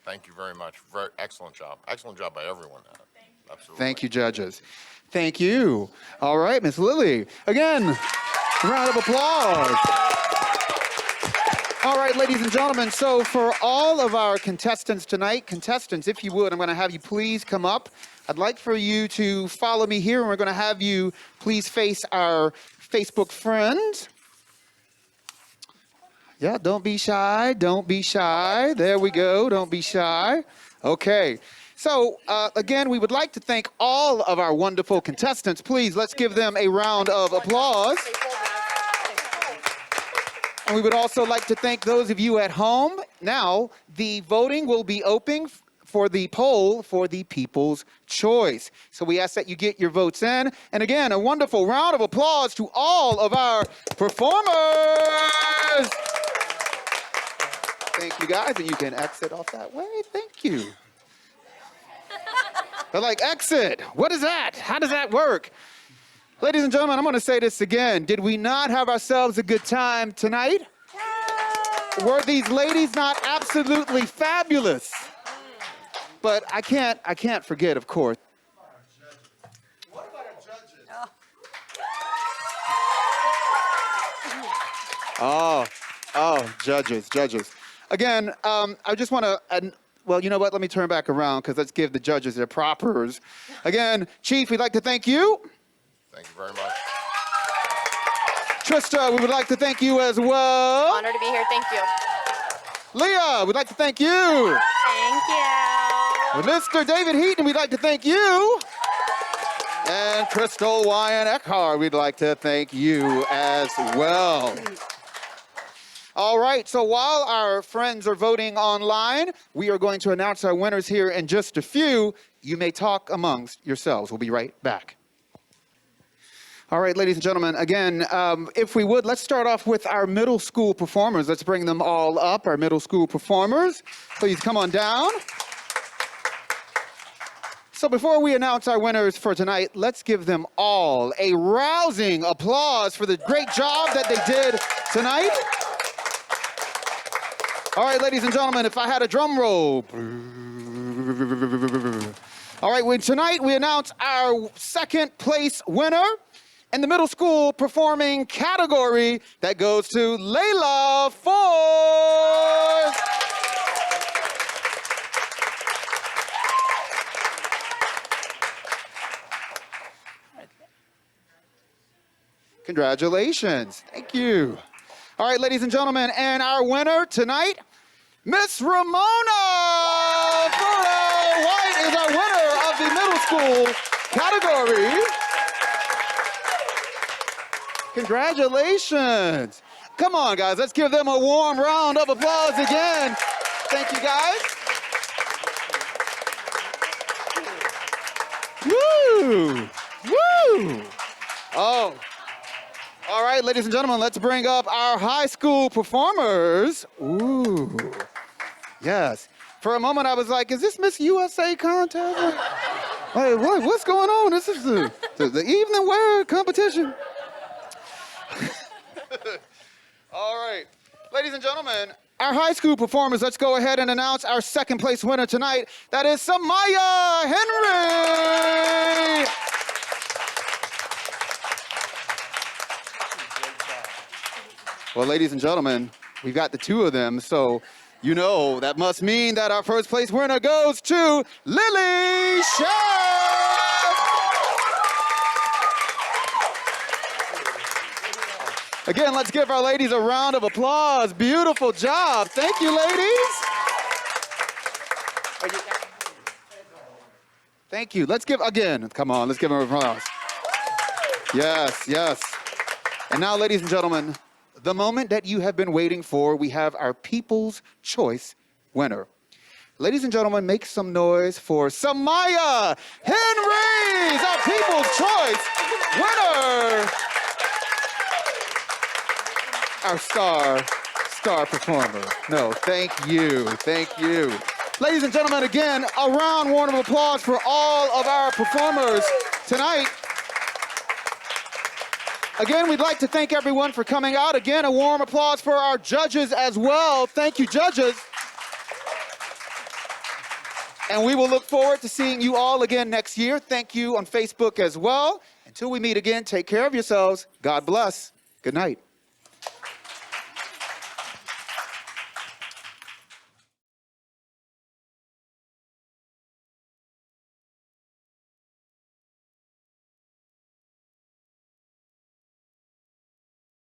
Thank you very much. Very excellent job. Excellent job by everyone. Absolutely. Thank you, judges. Thank you. All right, Miss Lillie. Again, round of applause. All right, ladies and gentlemen, so for all of our contestants tonight, contestants, if you would, I'm going to have you please come up. I'd like for you to follow me here, and we're going to have you please face our Facebook friends. Yeah, don't be shy. Don't be shy. There we go. Don't be shy. Okay. So, again, we would like to thank all of our wonderful contestants. Please, let's give them a round of applause. And we would also like to thank those of you at home. Now, the voting will be open for the poll for the People's Choice. So we ask that you get your votes in. And again, a wonderful round of applause to all of our performers. Thank you, guys. And you can exit off that way. Thank you. They're like, exit. What is that? How does that work? Ladies and gentlemen, I'm going to say this again. Did we not have ourselves a good time tonight? Were these ladies not absolutely fabulous? But I can't forget, of course. What about our judges? Judges. Again, I just want to, well, you know what? Let me turn back around because let's give the judges their propers. Again, Chief, we'd like to thank you. Thank you very much. Trista, we would like to thank you as well. Honor to be here. Thank you. Leah, we'd like to thank you. Thank you. Mr. David Heaton, we'd like to thank you. And Crystal Wyan Eckhart, we'd like to thank you as well. All right, so while our friends are voting online, we are going to announce our winners here in just a few. You may talk amongst yourselves. We'll be right back. All right, ladies and gentlemen, again, if we would, let's start off with our middle school performers. Let's bring them all up, our middle school performers. Please come on down. So before we announce our winners for tonight, let's give them all a rousing applause for the great job that they did tonight. All right, ladies and gentlemen, if I had a drum roll. All right, tonight we announce our second place winner in the middle school performing category. That goes to Layla Fors. Congratulations. Thank you. All right, ladies and gentlemen, and our winner tonight, Miss Ramona Floridor-White is our winner of the middle school category. Congratulations. Come on, guys, let's give them a warm round of applause again. Thank you, guys. Woo! Woo! Oh. All right, ladies and gentlemen, let's bring up our high school performers. Ooh. Yes. For a moment, I was like, is this Miss USA contest? Like, what's going on? This is the evening wear competition. All right. Ladies and gentlemen, our high school performers, let's go ahead and announce our second place winner tonight. That is Samyah Henry. Well, ladies and gentlemen, we've got the two of them, so you know that must mean that our first place winner goes to Lillie Shaff. Again, let's give our ladies a round of applause. Beautiful job. Thank you, ladies. Thank you. Let's give, again, come on, let's give them an applause. Yes, yes. And now, ladies and gentlemen, the moment that you have been waiting for, we have our People's Choice winner. Ladies and gentlemen, make some noise for Samyah Henry, our People's Choice winner. Our star performer. No, thank you, thank you. Ladies and gentlemen, again, a round of applause for all of our performers tonight. Again, we'd like to thank everyone for coming out. Again, a warm applause for our judges as well. Thank you, judges. And we will look forward to seeing you all again next year. Thank you on Facebook as well. Until we meet again, take care of yourselves. God bless. Good night.